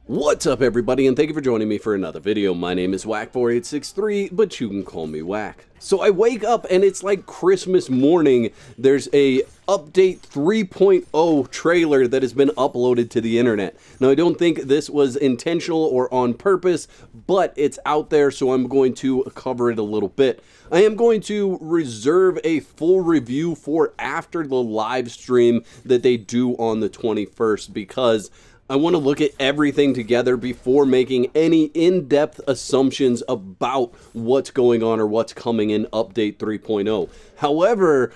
What's up everybody, and thank you for joining me for another video. My name is Whack4863, but you can call me Whack. So I wake up and it's like Christmas morning. There's a update 3.0 trailer that has been uploaded to the internet. Now I don't think this was intentional or on purpose, but it's out there, so I'm going to cover it a little bit. I am going to reserve a full review for after the live stream that they do on the 21st, because I want to look at everything together before making any in-depth assumptions about what's going on or what's coming in Update 3.0. However,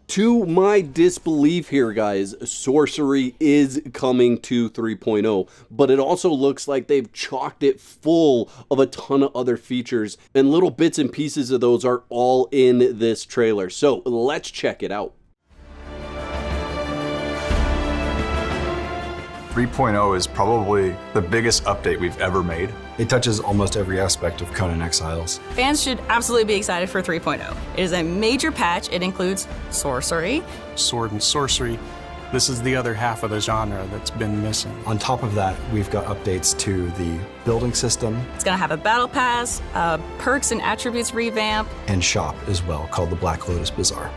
to my disbelief here, guys, Sorcery is coming to 3.0, but it also looks like they've chocked it full of a ton of other features, and little bits and pieces of those are all in this trailer. So let's check it out. 3.0 is probably the biggest update we've ever made. It touches almost every aspect of Conan Exiles. Fans should absolutely be excited for 3.0. It is a major patch. It includes sorcery, sword and sorcery. This is the other half of the genre that's been missing. On top of that, we've got updates to the building system. It's gonna have a battle pass, perks and attributes revamp, and shop as well, called the Black Lotus Bazaar.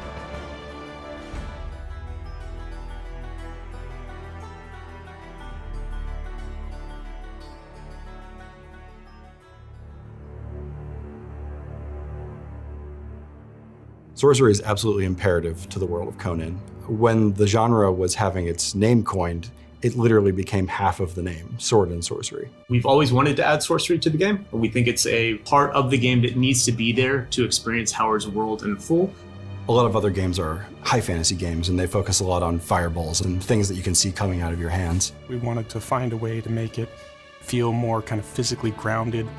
Sorcery is absolutely imperative to the world of Conan. When the genre was having its name coined, it literally became half of the name, sword and sorcery. We've always wanted to add sorcery to the game. We think it's a part of the game that needs to be there to experience Howard's world in full. A lot of other games are high fantasy games, and they focus a lot on fireballs and things that you can see coming out of your hands. We wanted to find a way to make it feel more kind of physically grounded,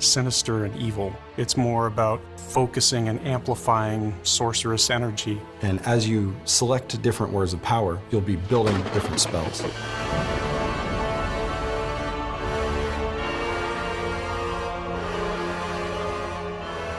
sinister and evil. It's more about focusing and amplifying sorceress energy. And as you select different words of power, you'll be building different spells.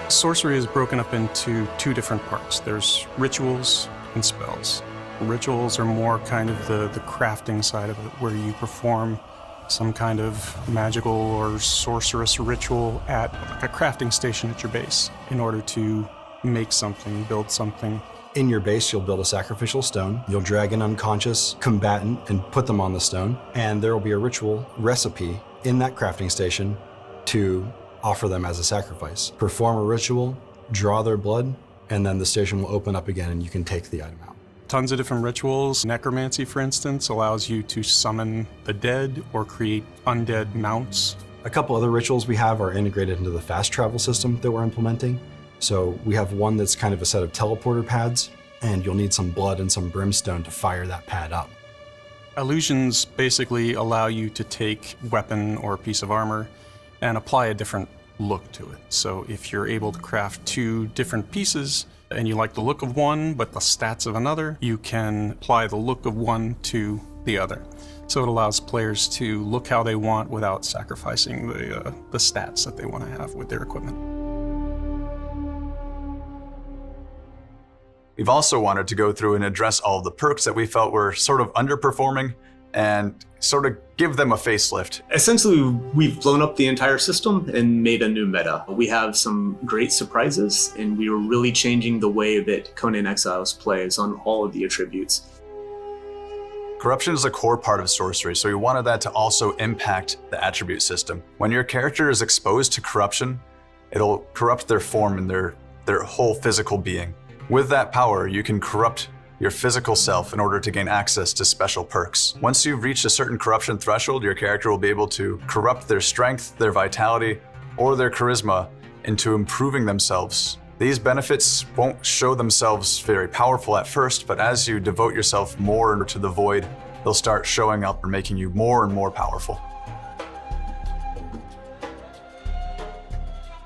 Sorcery is broken up into two different parts. There's rituals and spells. Rituals are more kind of the crafting side of it, where you perform some kind of magical or sorcerous ritual at a crafting station at your base in order to make something, build something. In your base, you'll build a sacrificial stone. You'll drag an unconscious combatant and put them on the stone. And there will be a ritual recipe in that crafting station to offer them as a sacrifice. Perform a ritual, draw their blood, and then the station will open up again and you can take the item out. Tons of different rituals. Necromancy, for instance, allows you to summon the dead or create undead mounts. A couple other rituals we have are integrated into the fast travel system that we're implementing. So we have one that's kind of a set of teleporter pads, and you'll need some blood and some brimstone to fire that pad up. Illusions basically allow you to take a weapon or a piece of armor and apply a different look to it. So if you're able to craft two different pieces, and you like the look of one, but the stats of another, you can apply the look of one to the other. So it allows players to look how they want without sacrificing the stats that they want to have with their equipment. We've also wanted to go through and address all of the perks that we felt were sort of underperforming and sort of give them a facelift. Essentially, we've blown up the entire system and made a new meta. We have some great surprises, and we are really changing the way that Conan Exiles plays on all of the attributes. Corruption is a core part of sorcery, so we wanted that to also impact the attribute system. When your character is exposed to corruption, it'll corrupt their form and their whole physical being. With that power, you can corrupt your physical self in order to gain access to special perks. Once you've reached a certain corruption threshold, your character will be able to corrupt their strength, their vitality, or their charisma into improving themselves. These benefits won't show themselves very powerful at first, but as you devote yourself more to the void, they'll start showing up and making you more and more powerful.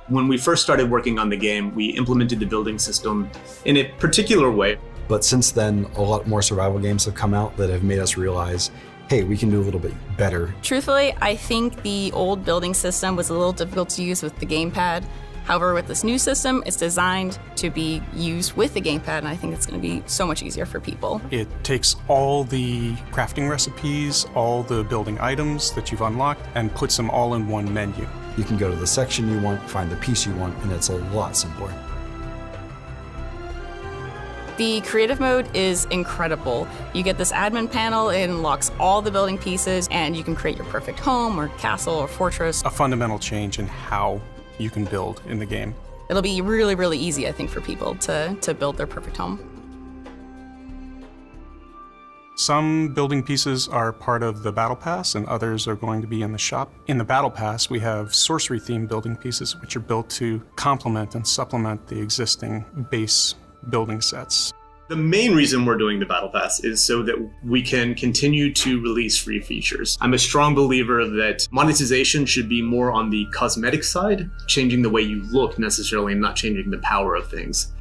When we first started working on the game, we implemented the building system in a particular way. But since then, a lot more survival games have come out that have made us realize, hey, we can do a little bit better. Truthfully, I think the old building system was a little difficult to use with the gamepad. However, with this new system, it's designed to be used with the gamepad, and I think it's going to be so much easier for people. It takes all the crafting recipes, all the building items that you've unlocked, and puts them all in one menu. You can go to the section you want, find the piece you want, and it's a lot simpler. The creative mode is incredible. You get this admin panel, it unlocks all the building pieces, and you can create your perfect home or castle or fortress. A fundamental change in how you can build in the game. It'll be really, really easy, I think, for people to build their perfect home. Some building pieces are part of the Battle Pass and others are going to be in the shop. In the Battle Pass, we have sorcery-themed building pieces which are built to complement and supplement the existing base building sets. The main reason we're doing the Battle Pass is so that we can continue to release free features. I'm a strong believer that monetization should be more on the cosmetic side, changing the way you look necessarily and not changing the power of things.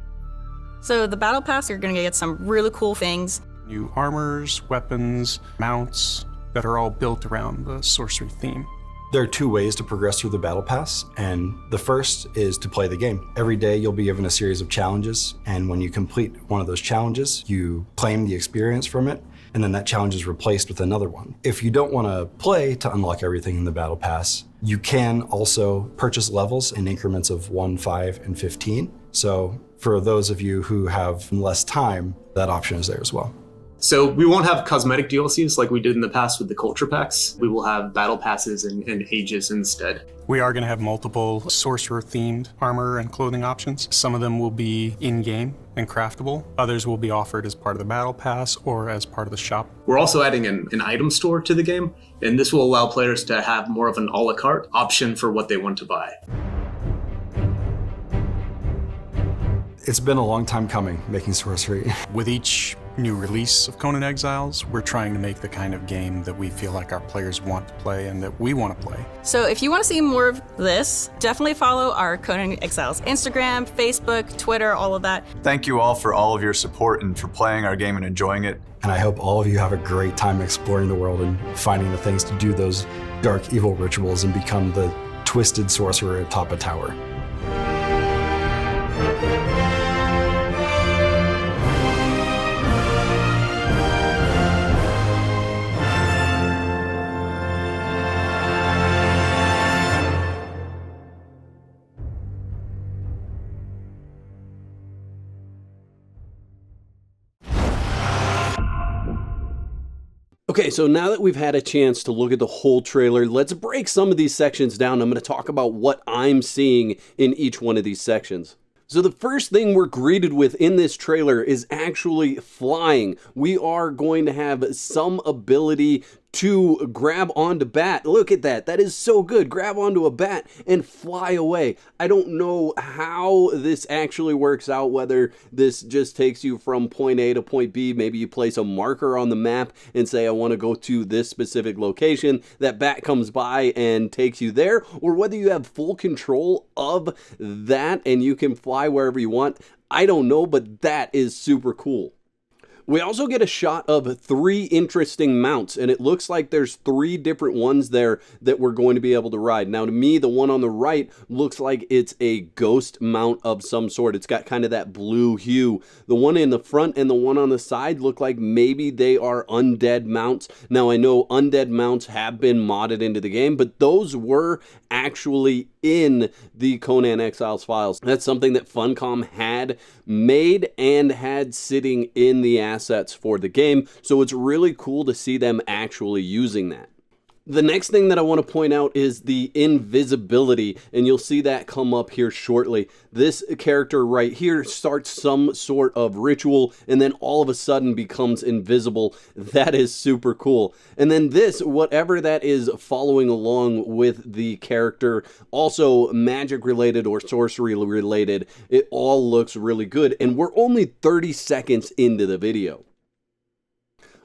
So the Battle Pass, you're going to get some really cool things. New armors, weapons, mounts that are all built around the sorcery theme. There are two ways to progress through the Battle Pass, and the first is to play the game. Every day you'll be given a series of challenges, and when you complete one of those challenges, you claim the experience from it, and then that challenge is replaced with another one. If you don't want to play to unlock everything in the Battle Pass, you can also purchase levels in increments of 1, 5, and 15. So for those of you who have less time, that option is there as well. So we won't have cosmetic DLCs like we did in the past with the culture packs. We will have battle passes and ages instead. We are going to have multiple sorcerer-themed armor and clothing options. Some of them will be in-game and craftable. Others will be offered as part of the Battle Pass or as part of the shop. We're also adding an item store to the game, and this will allow players to have more of an a la carte option for what they want to buy. It's been a long time coming, making Sorcery. With each new release of Conan Exiles, we're trying to make the kind of game that we feel like our players want to play and that we want to play. So if you want to see more of this, definitely follow our Conan Exiles Instagram, Facebook, Twitter, all of that. Thank you all for all of your support and for playing our game and enjoying it. And I hope all of you have a great time exploring the world and finding the things to do those dark, evil rituals and become the twisted sorcerer atop a tower. Okay, so now that we've had a chance to look at the whole trailer, let's break some of these sections down. I'm going to talk about what I'm seeing in each one of these sections. So the first thing we're greeted with in this trailer is actually flying. We are going to have some ability to grab onto bat. Look at that. That is so good. Grab onto a bat and fly away. I don't know how this actually works out, whether this just takes you from point A to point B. Maybe you place a marker on the map and say, I want to go to this specific location. That bat comes by and takes you there, or whether you have full control of that and you can fly wherever you want. I don't know, but that is super cool. We also get a shot of 3 interesting mounts, and it looks like there's 3 different ones there that we're going to be able to ride. Now, to me, the one on the right looks like it's a ghost mount of some sort. It's got kind of that blue hue. The one in the front and the one on the side look like maybe they are undead mounts. Now, I know undead mounts have been modded into the game, but those were actually in the Conan Exiles files. That's something that Funcom had made and had sitting in the assets for the game, so it's really cool to see them actually using that. The next thing that I want to point out is the invisibility, and you'll see that come up here shortly. This character right here starts some sort of ritual and then all of a sudden becomes invisible. That is super cool. And then this, whatever that is following along with the character, also magic related or sorcery related, it all looks really good. And we're only 30 seconds into the video.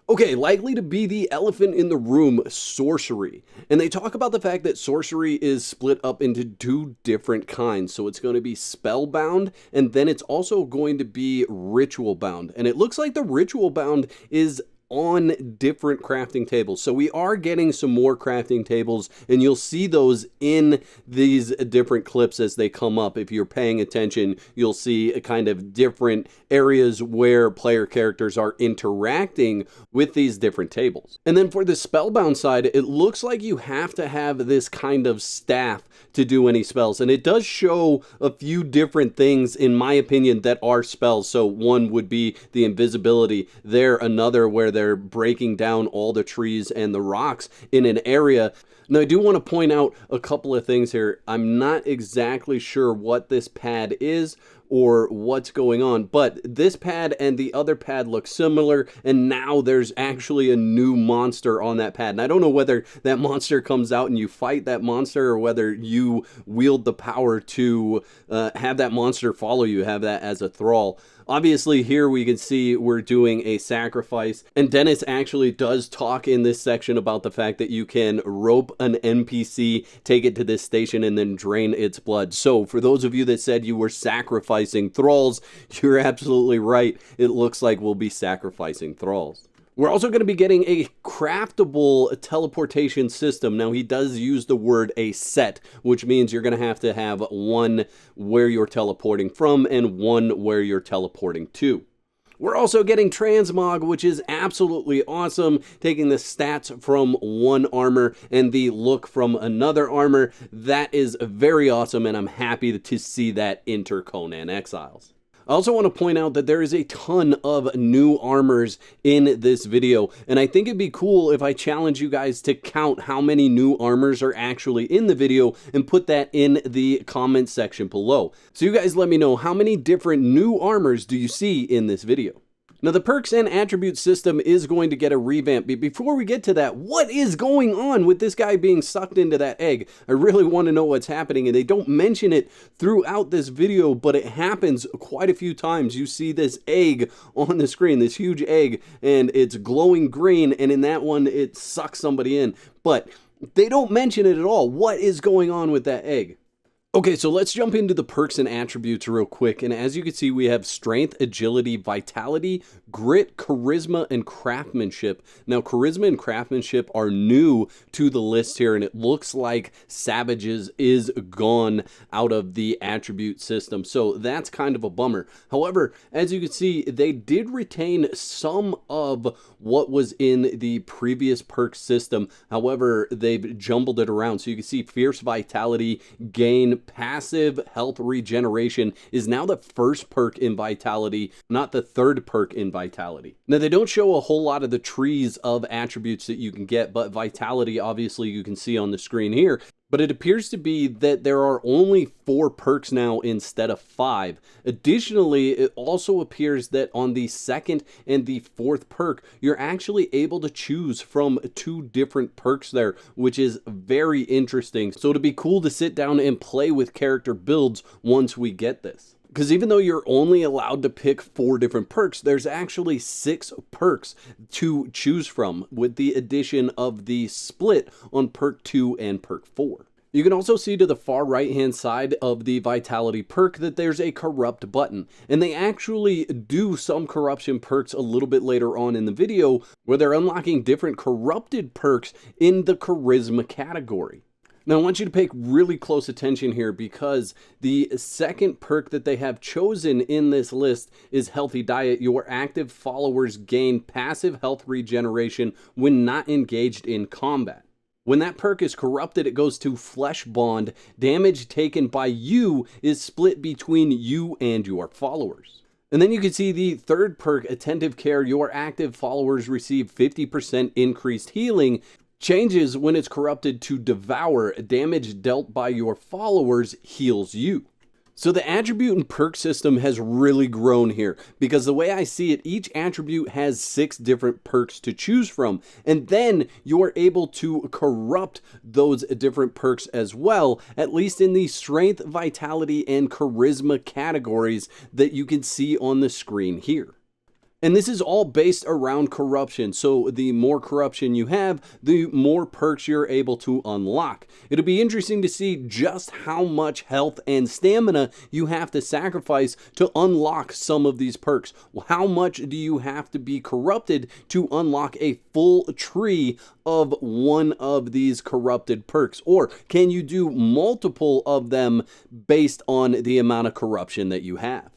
Okay, likely to be the elephant in the room, sorcery. And they talk about the fact that sorcery is split up into 2 different kinds. So it's going to be spellbound, and then it's also going to be ritual bound. And it looks like the ritual bound is on different crafting tables. So we are getting some more crafting tables, and you'll see those in these different clips as they come up. If you're paying attention, you'll see a kind of different areas where player characters are interacting with these different tables. And then for the spellbound side, it looks like you have to have this kind of staff to do any spells, and it does show a few different things, in my opinion, that are spells. So one would be the invisibility there, another where they're breaking down all the trees and the rocks in an area. Now, I do want to point out a couple of things here. I'm not exactly sure what this pad is or what's going on, but this pad and the other pad look similar, and now there's actually a new monster on that pad. And I don't know whether that monster comes out and you fight that monster, or whether you wield the power to have that monster follow you, have that as a thrall. Obviously, here we can see we're doing a sacrifice, and Dennis actually does talk in this section about the fact that you can rope an NPC, take it to this station, and then drain its blood. So for those of you that said you were sacrificing thralls, you're absolutely right. It looks like we'll be sacrificing thralls. We're also going to be getting a craftable teleportation system. Now, he does use the word a set, which means you're going to have one where you're teleporting from and one where you're teleporting to. We're also getting transmog, which is absolutely awesome, taking the stats from one armor and the look from another armor. That is very awesome, and I'm happy to see that enter Conan Exiles. I also want to point out that there is a ton of new armors in this video, and I think it'd be cool if I challenge you guys to count how many new armors are actually in the video and put that in the comment section below. So you guys let me know, how many different new armors do you see in this video? Now, the perks and attribute system is going to get a revamp, but before we get to that, what is going on with this guy being sucked into that egg? I really want to know what's happening, and they don't mention it throughout this video, but it happens quite a few times. You see this egg on the screen, this huge egg, and it's glowing green, and in that one, it sucks somebody in, but they don't mention it at all. What is going on with that egg? Okay, so let's jump into the perks and attributes real quick. And as you can see, we have strength, agility, vitality, grit, charisma, and craftsmanship. Now, charisma and craftsmanship are new to the list here, and it looks like savages is gone out of the attribute system. So that's kind of a bummer. However, as you can see, they did retain some of what was in the previous perk system. However, they've jumbled it around. So you can see fierce vitality, gain, passive health regeneration is now the first perk in vitality, not the third perk in vitality. Now, they don't show a whole lot of the trees of attributes that you can get, but vitality, obviously, you can see on the screen here. But it appears to be that there are only 4 perks now instead of 5. Additionally, it also appears that on the second and the fourth perk, you're actually able to choose from 2 different perks there, which is very interesting. So it'd be cool to sit down and play with character builds once we get this. Because even though you're only allowed to pick 4 different perks, there's actually 6 perks to choose from with the addition of the split on perk 2 and perk 4. You can also see to the far right hand side of the vitality perk that there's a corrupt button, and they actually do some corruption perks a little bit later on in the video where they're unlocking different corrupted perks in the charisma category. Now, I want you to pay really close attention here, because the second perk that they have chosen in this list is Healthy Diet. Your active followers gain passive health regeneration when not engaged in combat. When that perk is corrupted, it goes to Flesh Bond. Damage taken by you is split between you and your followers. And then you can see the third perk, Attentive Care. Your active followers receive 50% increased healing. Changes when it's corrupted to Devour. Damage dealt by your followers heals you. So the attribute and perk system has really grown here, because the way I see it, each attribute has 6 different perks to choose from, and then you're able to corrupt those different perks as well, at least in the strength, vitality, and charisma categories that you can see on the screen here. And this is all based around corruption. So the more corruption you have, the more perks you're able to unlock. It'll be interesting to see just how much health and stamina you have to sacrifice to unlock some of these perks. How much do you have to be corrupted to unlock a full tree of one of these corrupted perks? Or can you do multiple of them based on the amount of corruption that you have?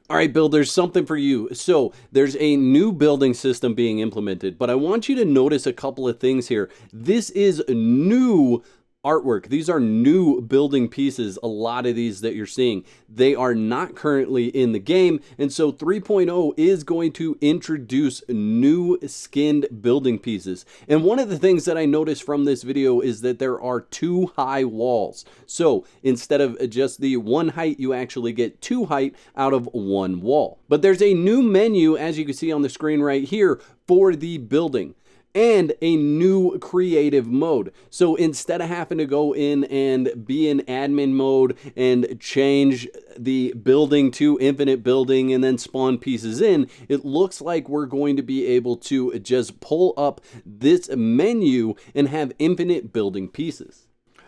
All right, builders, something for you. So there's a new building system being implemented, but I want you to notice a couple of things here. This is new artwork. These are new building pieces. A lot of these that you're seeing, they are not currently in the game. And so 3.0 is going to introduce new skinned building pieces. And one of the things that I noticed from this video is that there are 2 high walls. So instead of just the 1 height, you actually get 2 height out of 1 wall. But there's a new menu, as you can see on the screen right here, for the building, and a new creative mode. So instead of having to go in and be in admin mode and change the building to infinite building and then spawn pieces in, it looks like we're going to be able to just pull up this menu and have infinite building pieces.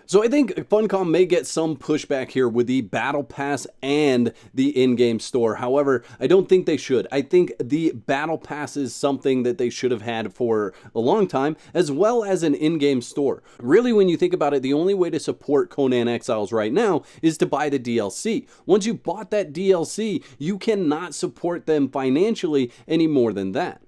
So I think Funcom may get some pushback here with the Battle Pass and the in-game store. However, I don't think they should. I think the Battle Pass is something that they should have had for a long time, as well as an in-game store. Really, when you think about it, the only way to support Conan Exiles right now is to buy the DLC. Once you bought that DLC, you cannot support them financially any more than that.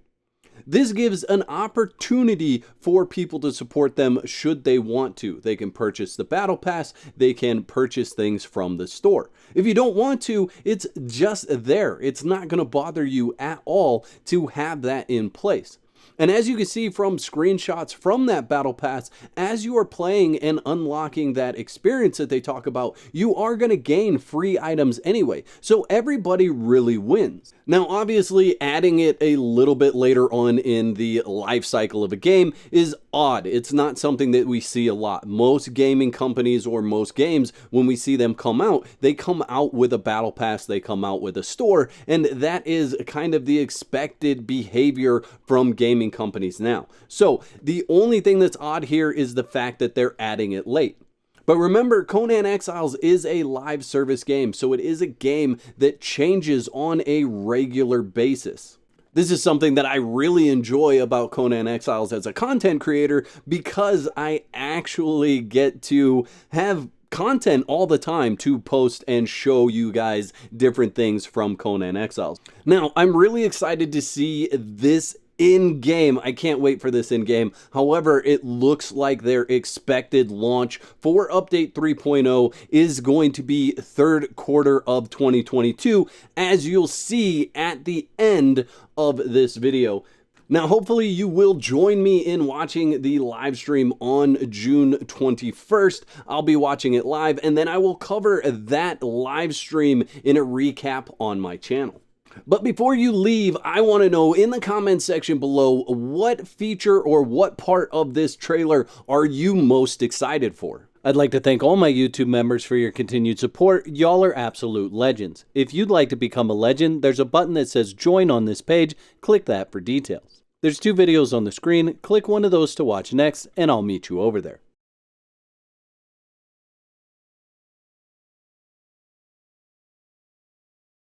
This gives an opportunity for people to support them should they want to. They can purchase the Battle Pass, they can purchase things from the store. If you don't want to, it's just there. It's not going to bother you at all to have that in place. And as you can see from screenshots from that Battle Pass, as you are playing and unlocking that experience that they talk about, you are going to gain free items anyway. So everybody really wins. Now, obviously, adding it a little bit later on in the life cycle of a game is odd. It's not something that we see a lot. Most gaming companies or most games, when we see them come out, they come out with a Battle Pass, they come out with a store, and that is kind of the expected behavior from gaming companies now. So the only thing that's odd here is the fact that they're adding it late. But remember, Conan Exiles is a live service game, so it is a game that changes on a regular basis. This is something that I really enjoy about Conan Exiles as a content creator, because I actually get to have content all the time to post and show you guys different things from Conan Exiles. Now, I'm really excited to see this in-game. I can't wait for this in-game. However, it looks like their expected launch for Update 3.0 is going to be 3rd quarter of 2022, as you'll see at the end of this video. Now, hopefully you will join me in watching the live stream on June 21st. I'll be watching it live, and then I will cover that live stream in a recap on my channel. But before you leave, I want to know in the comments section below, what feature or what part of this trailer are you most excited for? I'd like to thank all my YouTube members for your continued support. Y'all are absolute legends. If you'd like to become a legend, there's a button that says join on this page. Click that for details. There's 2 videos on the screen. Click one of those to watch next, and I'll meet you over there.